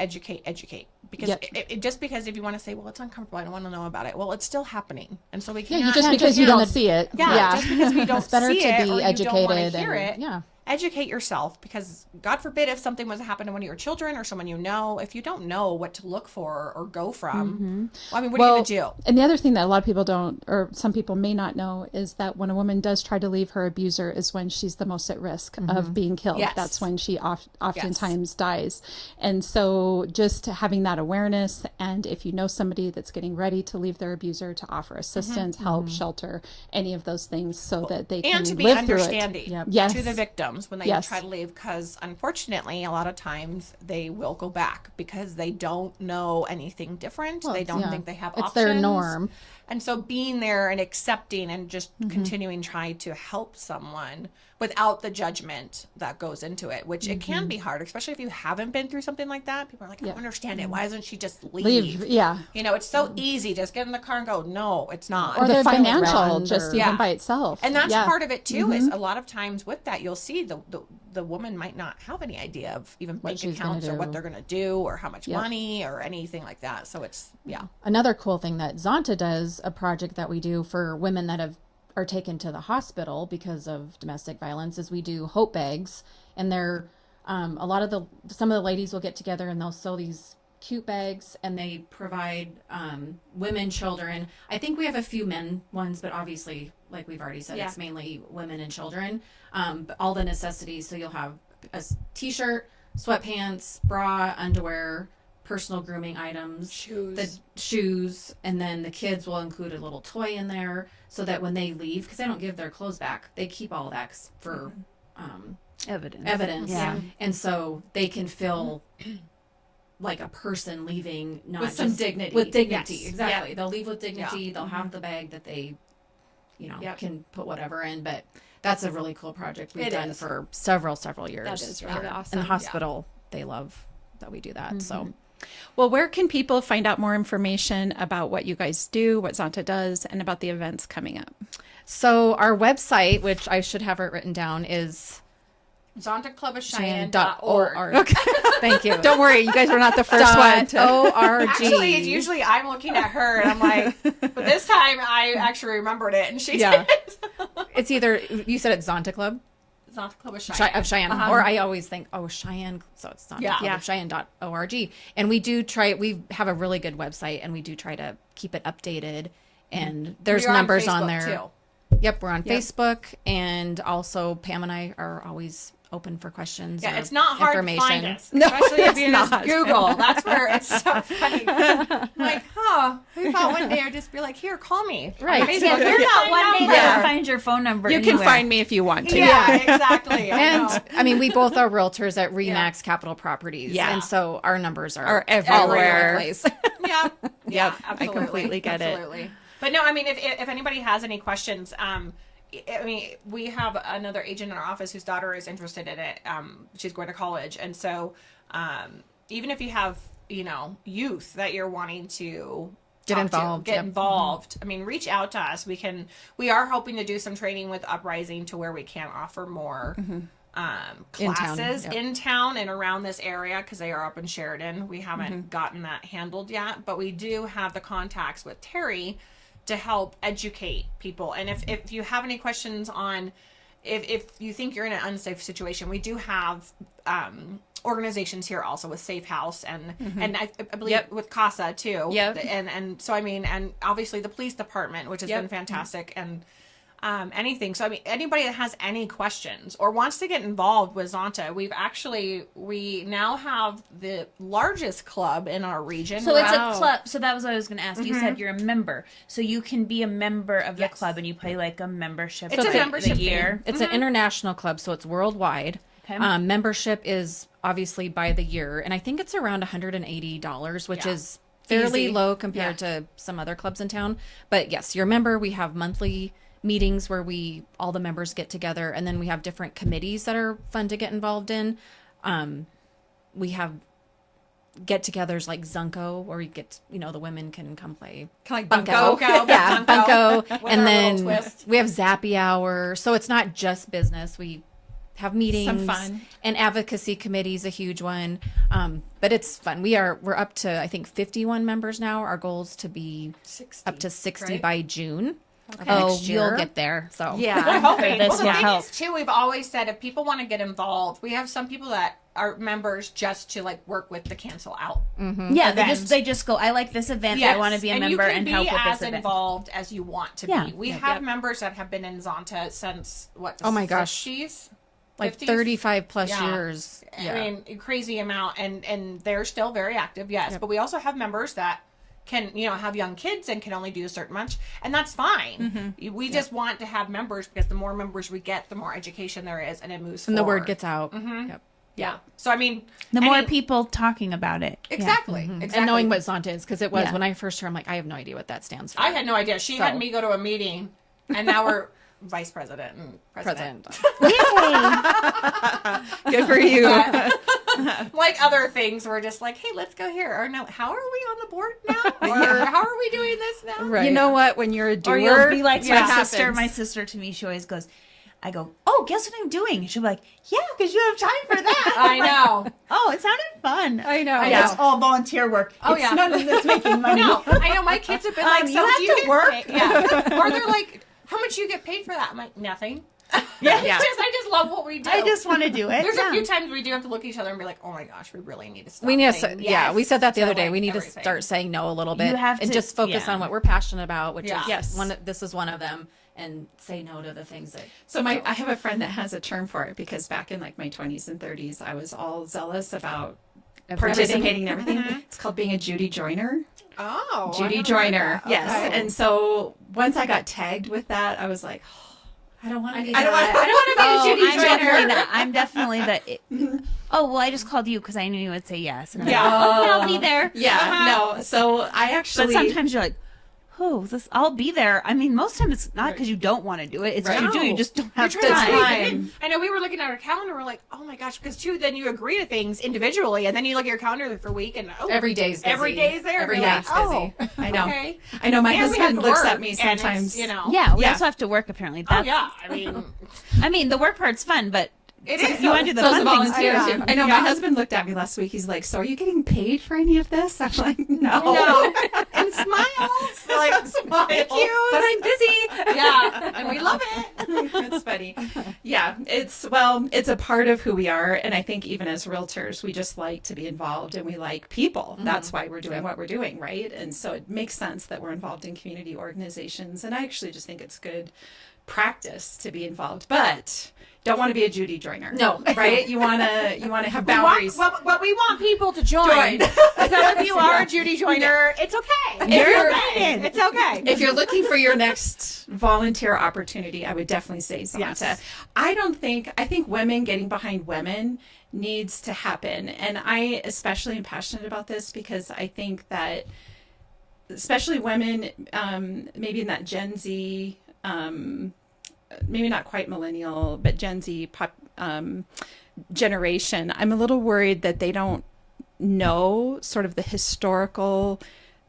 Because it just because if you want to say, well, it's uncomfortable, I don't want to know about it. Well, it's still happening. And so we can't. Just because you don't see it. Just because we don't It's better see to it be or educated you don't want to hear and- it. Educate yourself, because God forbid if something was to happen to one of your children or someone you know, if you don't know what to look for or go from, what are you going to do? And the other thing that a lot of people don't, or some people may not know, is that when a woman does try to leave her abuser is when she's the most at risk of being killed. Yes. That's when she oftentimes dies. And so just having that awareness, and if you know somebody that's getting ready to leave their abuser, to offer assistance, help, shelter, any of those things, so that they can And to be live through understanding it. Yes. to the victims when they Yes. try to leave, because unfortunately a lot of times they will go back because they don't know anything different. They don't think they have It's options. their norm. And so being there and accepting and just continuing trying to help someone without the judgment that goes into it, which it can be hard, especially if you haven't been through something like that. People are like, I don't understand it. Why doesn't she just leave? Yeah. It's so easy. Just get in the car and go. No, it's not. Or the they've been financial, threatened just or- even by itself. And that's part of it too, is a lot of times with that, you'll see the woman might not have any idea of even bank she's gonna accounts or what do. they're going to do or how much money or anything like that. So it's, Another cool thing that Zonta does, a project that we do for women that are taken to the hospital because of domestic violence, is we do hope bags. And they're some of the ladies will get together and they'll sew these cute bags, and they provide women, children. I think we have a few men ones, but obviously, like we've already said, it's mainly women and children. But all the necessities. So you'll have a t-shirt, sweatpants, bra, underwear, personal grooming items, shoes, and then the kids will include a little toy in there so that when they leave, because they don't give their clothes back, they keep all that for evidence. Yeah. And so they can feel like a person leaving, not With some just dignity. With dignity, Yes. exactly. Yeah. They'll leave with dignity. They'll have the bag that they, Yep. can put whatever in. But that's a really cool project we've It done is. for several years. That is really And awesome. the hospital, they love that we do that. So Well, where can people find out more information about what you guys do, what Zonta does, and about the events coming up? So our website, which I should have it written down, is ZontaClubofCheyenne.org. Okay. Thank you. Don't worry, you guys were not the first one. .org. Actually, it's usually I'm looking at her and I'm like, but this time I actually remembered it and she Yeah. did. It's either, you said it's Zonta Club Zonta Club of Cheyenne. of Cheyenne, or I always think, Cheyenne, so it's Zonta Yeah. Club of Cheyenne.org. And we have a really good website, and we do try to keep it updated. And there's We are on numbers on Facebook, there. too. Yep, we're on Facebook, and also Pam and I are always open for questions. Yeah, or it's not hard to find information. us. No, Especially if it's you just not. Google. That's where it's so funny. I'm like, who thought one day I'd just be like, here, call me. Right. On Facebook. Yeah, there's Here's not my one day number. that find your phone number. You can anywhere. find me if you want to. Yeah, exactly. I know. And I mean, we both are realtors at Remax Capital Properties. Yeah. And so our numbers are Or all over everywhere. the place. Yeah. Yep, I Absolutely. completely get it. Absolutely. But no, I mean, if anybody has any questions, I mean, we have another agent in our office whose daughter is interested in it. She's going to college. And so even if you have, youth that you're wanting to Get talk involved, to, get yep. involved. I mean, reach out to us. We are hoping to do some training with Uprising to where we can offer more classes in town and around this area, because they are up in Sheridan. We haven't gotten that handled yet, but we do have the contacts with Terry to help educate people. And if you have any questions on if you think you're in an unsafe situation, we do have organizations here also with Safe House and I believe with CASA too. Yep. And so I mean, and obviously the police department, which has been fantastic, and anything. So I mean, anybody that has any questions or wants to get involved with Zonta, we now have the largest club in our region. So it's a club. So that was what I was going to ask. You said you're a member, so you can be a member of the club, and you pay like a membership. It's a membership year. It's an international club, so it's worldwide. Okay. Membership is obviously by the year, and I think it's around $180, which is fairly Easy. low compared to some other clubs in town. But yes, you're a member. We have monthly meetings where all the members get together, and then we have different committees that are fun to get involved in. We have get-togethers like Zunko, where we get, the women can come play. Kind of like Bunko. Bunko. Yeah, Bunko. With And our then little twist. we have Zappy Hour. So it's not just business. We have meetings. Some fun. And advocacy committee is a huge one. But it's fun. We're up to, I think, 51 members now. Our goal is to be 60, up to 60 right? by June. Of Oh, next year. you'll get there. So We're Yeah. hoping. This Well, the will thing help. is, too, we've always said if people want to get involved, we have some people that are members just to like work with the cancel out. Yeah, they just go. I like this event. I want to be a member and help with you can this be as event. involved as you want to Yeah. be. We have members that have been in Zonta since the Oh my gosh. 60s? like 50s? 35 plus Yeah. years. Yeah. I mean, a crazy amount, and they're still very active, yes. But we also have members that can, have young kids and can only do a certain much, and that's fine. We just want to have members, because the more members we get, the more education there is, and it moves and forward. the word gets out. Yep. Yeah. So, I mean... The more people talking about it. Exactly. Exactly. And knowing what Zonta is, because it was Yeah. when I first heard, I'm like, I have no idea what that stands for. I had no idea. She had me go to a meeting, and now we're vice president and president. Good for you. Like other things, we're just like, hey, let's go here. Or no, how are we on the board now? Or how are we doing this now? Right. You know what? When you're a doer, Or you'll be like what my sister. happens? My sister to me, she always goes, I go, oh, guess what I'm doing? She'll be like, yeah, because you have time for that. I know. Oh, it sounded fun. I know. I know. It's all volunteer work. Oh, It's yeah. none of this making money. No, I know. My kids have been like, so you have do you to get work? paid? Yeah. Or they're like, how much do you get paid for that? I'm like, nothing. Yeah. I just love what we do. I just want to do it. There's Yeah. a few times we do have to look at each other and be like, oh my gosh, we really need to stop. We need to, saying yeah, yes we said that the to, other day. like, We need everything. to start saying no a little bit You have and to- just focus yeah. on what we're passionate about, which Yeah. is Yes. this is one of them, and say no to the things that. So I have a friend that has a term for it, because back in like my 20s and 30s, I was all zealous about participating in everything. It's called being a Judy Joyner. Oh. I Judy never heard Joyner. that. Yes. Okay. And so once I got tagged with that, I was like, oh, I don't want to be I don't want to be a Judy I'm definitely Joyner. that. I'm definitely that. Oh, well, I just called you because I knew you would say yes. And Yeah. I'll be there. Yeah, no. So I actually. But sometimes you're like, oh, I'll be there. I mean, most time it's not because you don't want to do it. It's because you do. You just don't have time. I know we were looking at our calendar. We're like, oh my gosh, because too, then you agree to things individually, and then you look at your calendar for a week, and every day's busy. Every day's there. Every You're day's busy. I know. Okay. I know. My And we husband have to looks work, at me and sometimes. it's, Yeah, we also have to work apparently. Oh yeah. I mean, the work part's fun, but It is. you want to do the So it's a fun things volunteer too. too. I know my husband looked at me last week. He's like, "So are you getting paid for any of this?" I'm like, "No." No. And smiles. Like, thank you. But I'm busy. Yeah. And we love it. It's funny. Yeah, it's a part of who we are, and I think even as realtors, we just like to be involved, and we like people. That's why we're doing what we're doing, right? And so it makes sense that we're involved in community organizations, and I actually just think it's good practice to be involved, but don't want to be a Judy Joyner. No. Right? You want to have boundaries. But we want people to join. So if you are a Judy Joyner, it's okay. It's okay. If you're looking for your next volunteer opportunity, I would definitely say Zonta. Yes. I think women getting behind women needs to happen. And I especially am passionate about this because I think that especially women, maybe in that Gen Z, maybe not quite millennial, but Gen Z generation, I'm a little worried that they don't know sort of the historical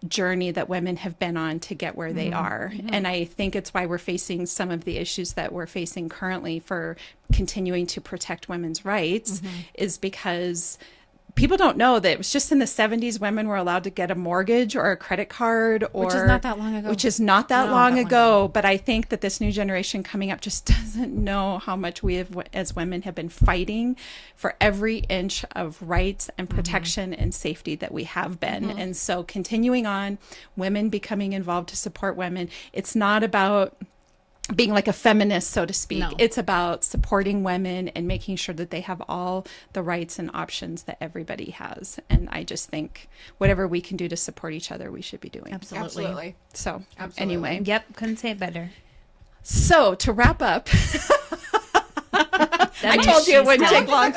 journey that women have been on to get where they are. And I think it's why we're facing some of the issues that we're facing currently for continuing to protect women's rights is because people don't know that it was just in the 70s women were allowed to get a mortgage or a credit card, or Which is not that long ago. Which is not that long ago. But I think that this new generation coming up just doesn't know how much we have, as women, have been fighting for every inch of rights and protection and safety that we have been. And so continuing on, women becoming involved to support women. It's not about being like a feminist, so to speak. No. It's about supporting women and making sure that they have all the rights and options that everybody has. And I just think whatever we can do to support each other, we should be doing. Absolutely. So Absolutely. anyway, Yep, couldn't say it better. so to wrap up, I told you it wouldn't take long.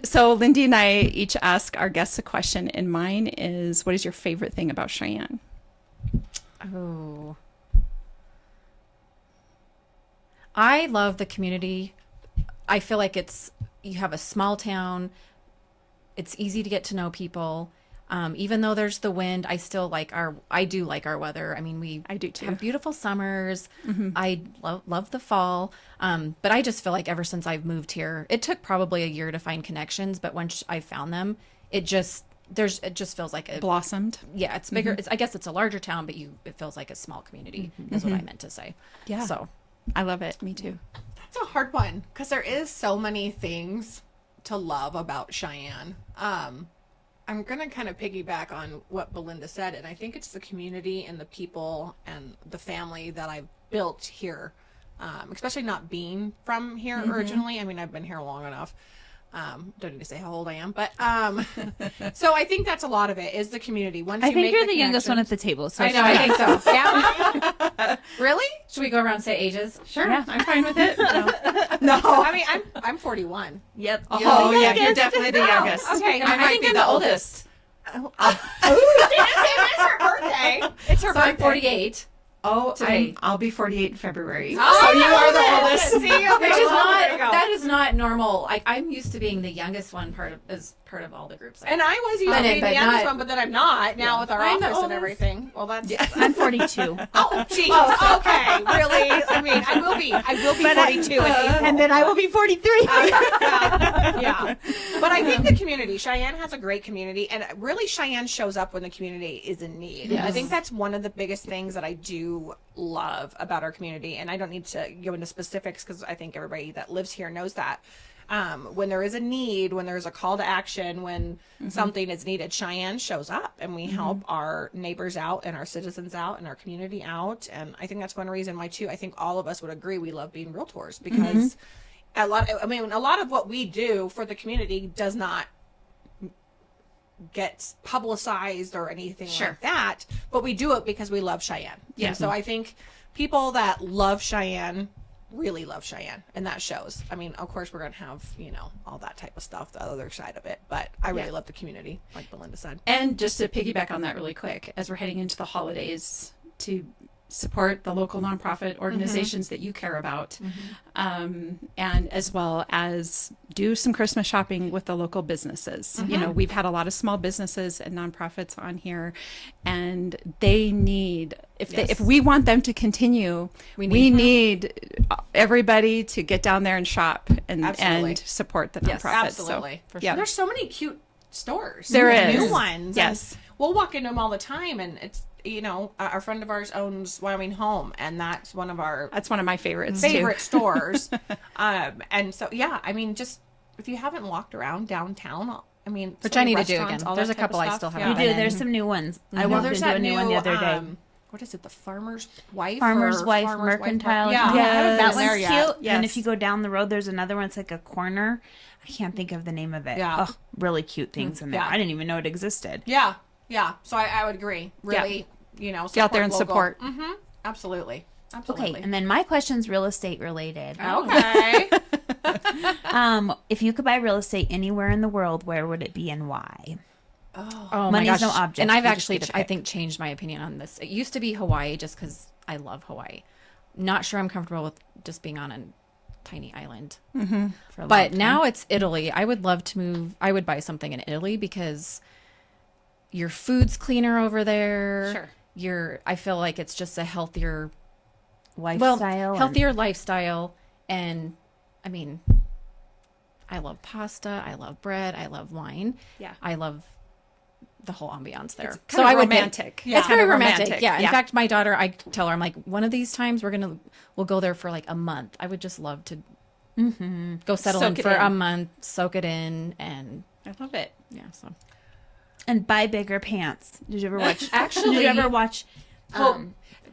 So Lindy and I each ask our guests a question, and mine is, what is your favorite thing about Cheyenne? Oh. I love the community. I feel like you have a small town. It's easy to get to know people. Even though there's the wind, I do like our weather. I mean, I do too. have beautiful summers. I love the fall. But I just feel like ever since I've moved here, it took probably a year to find connections, but once I found them, it just feels like Blossomed. Yeah, it's bigger. I guess it's a larger town, but it feels like a small community is what I meant to say. Yeah. So I love it. Me too. That's a hard one because there is so many things to love about Cheyenne. I'm going to kind of piggyback on what Belinda said, and I think it's the community and the people and the family that I've built here, especially not being from here originally. I mean, I've been here long enough. Don't need to say how old I am, but so I think that's a lot of it is the community. Once I think you're the youngest one at the table. So I know, I think so. Yeah. Really? Should we go around and say ages? Sure. Yeah. I'm fine with it. No. I mean, I'm 41. Yep. Oh, yeah. You're definitely the youngest. Okay. I think I'm the oldest. Oh, it's her birthday. It's her So I'm birthday. 48. Oh, Today. I'll be 48 in February. Oh, So you are the oldest. See, okay, Which is well, there you go. that is not normal. I'm used to being the youngest one as part of all the groups. And I was used to be the youngest one, but then I'm not now with our I'm the office and oldest. everything. Well, that's I'm 42. oh, geez. Okay, really? I mean, I will be 42 in April. And then I will be 43. Yeah. But I think the community, Cheyenne has a great community, and really Cheyenne shows up when the community is in need. Yes. I think that's one of the biggest things that I do love about our community, and I don't need to go into specifics because I think everybody that lives here knows that. When there is a need, when there's a call to action, when something is needed, Cheyenne shows up and we help our neighbors out and our citizens out and our community out. And I think that's one reason why too, I think all of us would agree we love being realtors because a lot of what we do for the community does not gets publicized or anything like that, but we do it because we love Cheyenne. Yeah. And so I think people that love Cheyenne really love Cheyenne, and that shows. I mean, of course, we're going to have, you know, all that type of stuff, the other side of it, but I really love the community, like Belinda said. And just to piggyback on that really quick, as we're heading into the holidays, to support the local nonprofit organizations that you care about, and as well as do some Christmas shopping with the local businesses. You know, we've had a lot of small businesses and nonprofits on here, and they need, if we want them to continue, we need everybody to get down there and shop and support the nonprofits. Absolutely. So, There's so many cute stores. There is. New ones. Yes. And we'll walk into them all the time, and it's, you know, our friend of ours owns Wyoming Home, and that's one of my favorites stores. And so, yeah, I mean, just if you haven't walked around downtown, I mean, which I need to do again. There's a couple I still haven't You been do. in. There's some new ones. I Well, walked there's into that a new one the other day. What is it? The Farmer's Wife? Farmer's Wife Mercantile. Yeah. That one's There cute. yet. And then if you go down the road, there's another one. It's like a corner. I can't think of the name of it. Yeah. Oh, really cute things in there. Yeah. I didn't even know it existed. Yeah. Yeah. So I would agree. Really, you know, get out there and local. support. Absolutely. Okay, and then my question's real estate related. Okay. If you could buy real estate anywhere in the world, where would it be and why? Oh my Money's gosh. no object. And I've You just actually, get to I pick. think, changed my opinion on this. It used to be Hawaii just because I love Hawaii. Not sure I'm comfortable with just being on a tiny island. For a long But time. now it's Italy. I would love to move. I would buy something in Italy because your food's cleaner over there. Sure. I feel like it's just a healthier lifestyle. healthier lifestyle. And I mean, I love pasta. I love bread. I love wine. Yeah. I love the whole ambiance there. It's kind of romantic. It's Kind very of romantic. Yeah. In fact, my daughter, I tell her, I'm like, one of these times we'll go there for like a month. I would just love to go settle Soak in it for in. a month, soak it in, and I love it. yeah. So And buy bigger pants. Did you ever watch? Actually- did you ever watch?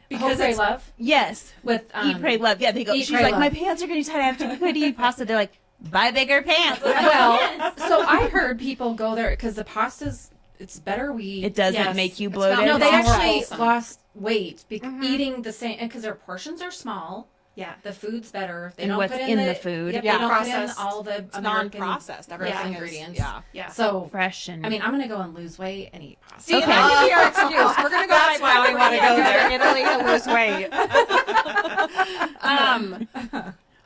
because I love Yes, with Eat, Pray, Love. Yeah, they go. Eat, She's Pray, like, Love. my pants are getting tight. I have to quit eating pasta. They're like, buy bigger pants. well. So I heard people go there because the pasta's it's better wheat. It doesn't Yes. make you It's bloated. not- No, they It's more actually wholesome. lost weight eating the same because their portions are small. Yeah. The food's better. They And don't what's put in in the food. Yep, Yeah. they don't put in Processed. all the It's American non-processed. Everything is, ingredients. yeah. Yeah. So fresh and. I mean, I'm gonna go and lose weight and eat pasta. See, and I'll give you your excuse. We're gonna go. That's why we want to go there, Italy, to lose weight.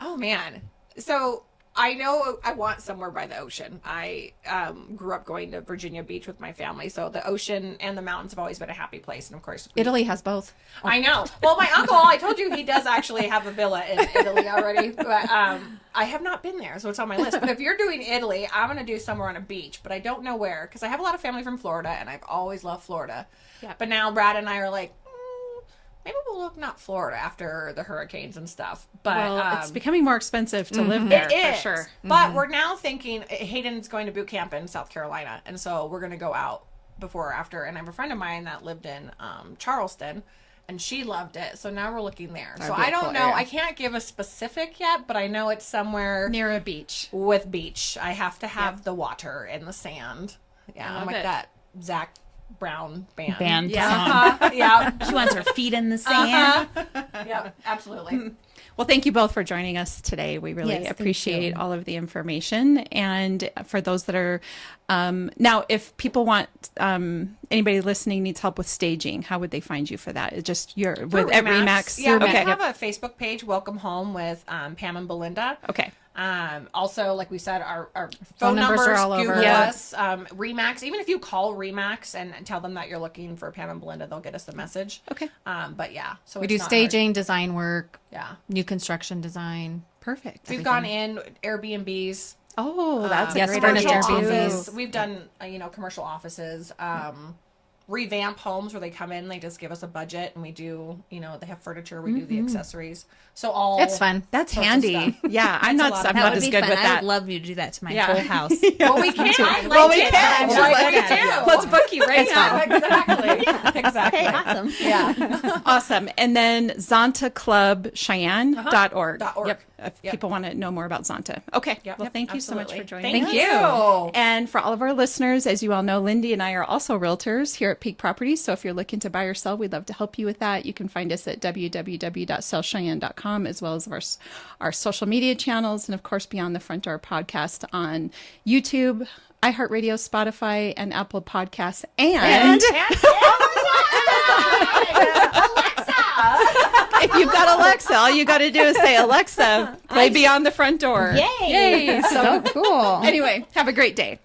Oh man. So I know I want somewhere by the ocean. I grew up going to Virginia Beach with my family, so the ocean and the mountains have always been a happy place. And of course, Italy has both. I know. Well, my uncle, I told you he does actually have a villa in Italy already, but I have not been there, so it's on my list. But if you're doing Italy, I'm going to do somewhere on a beach, but I don't know where because I have a lot of family from Florida, and I've always loved Florida. Yeah. But now Brad and I are like, maybe we'll look not Florida after the hurricanes and stuff. But Well, it's becoming more expensive to live there it for is. sure. But we're now thinking Hayden's going to boot camp in South Carolina, and so we're going to go out before or after. And I have a friend of mine that lived in Charleston, and she loved it. So now we're looking there. So be a I don't cool know. area. I can't give a specific yet, but I know it's somewhere Near a beach. with beach. I have to have the water and the sand. Yeah, I I'm love like it. that Zach Brown band. band Yeah. song. Yeah. She wants her feet in the sand. Yeah, absolutely. Well, thank you both for joining us today. We really Yes, thank appreciate you. all of the information. And for those that are now, if people want anybody listening needs help with staging, how would they find you for that? It's just your at Remax. Yeah, we Okay. have a Facebook page, Welcome Home with Pam and Belinda. Okay. Also, like we said, our phone numbers numbers are all over. Google Yeah. us. Remax. Even if you call Remax and tell them that you're looking for Pam and Belinda, they'll get us the message. Okay. But yeah, so We it's do not staging, design work, hard. Yeah, new construction design. Perfect. we've gone in Airbnbs. Oh, that's yes, a great furnished idea commercial Airbnbs. office. We've done commercial offices. Revamp homes where they come in, they just give us a budget, and we do they have furniture, we do the accessories. So all It's fun. That's sorts of handy. stuff. Yeah, I'm That's a not. lot I'm of not That as would be good fun. with I that. would love you to do that to my Yeah. whole house. Well, we can. Well, we can. She's Well, like, okay. we do. Let's book you right now. Exactly. Exactly. Okay, awesome. Yeah. Awesome. And then zontaclubcheyenne.org. .org. Yep. if people want to know more about Zonta. Okay. Well, thank you so much for joining Thank us. you. And for all of our listeners, as you all know, Lindy and I are also realtors here at Peak Properties. So if you're looking to buy or sell, we'd love to help you with that. You can find us at www.sellcheyenne.com, as well as our social media channels, and of course, Beyond the Front Door podcast on YouTube, iHeartRadio, Spotify, and Apple Podcasts, and if you've got Alexa, all you got to do is say, Alexa, play Beyond the Front Door. Yay! So cool. Anyway, have a great day.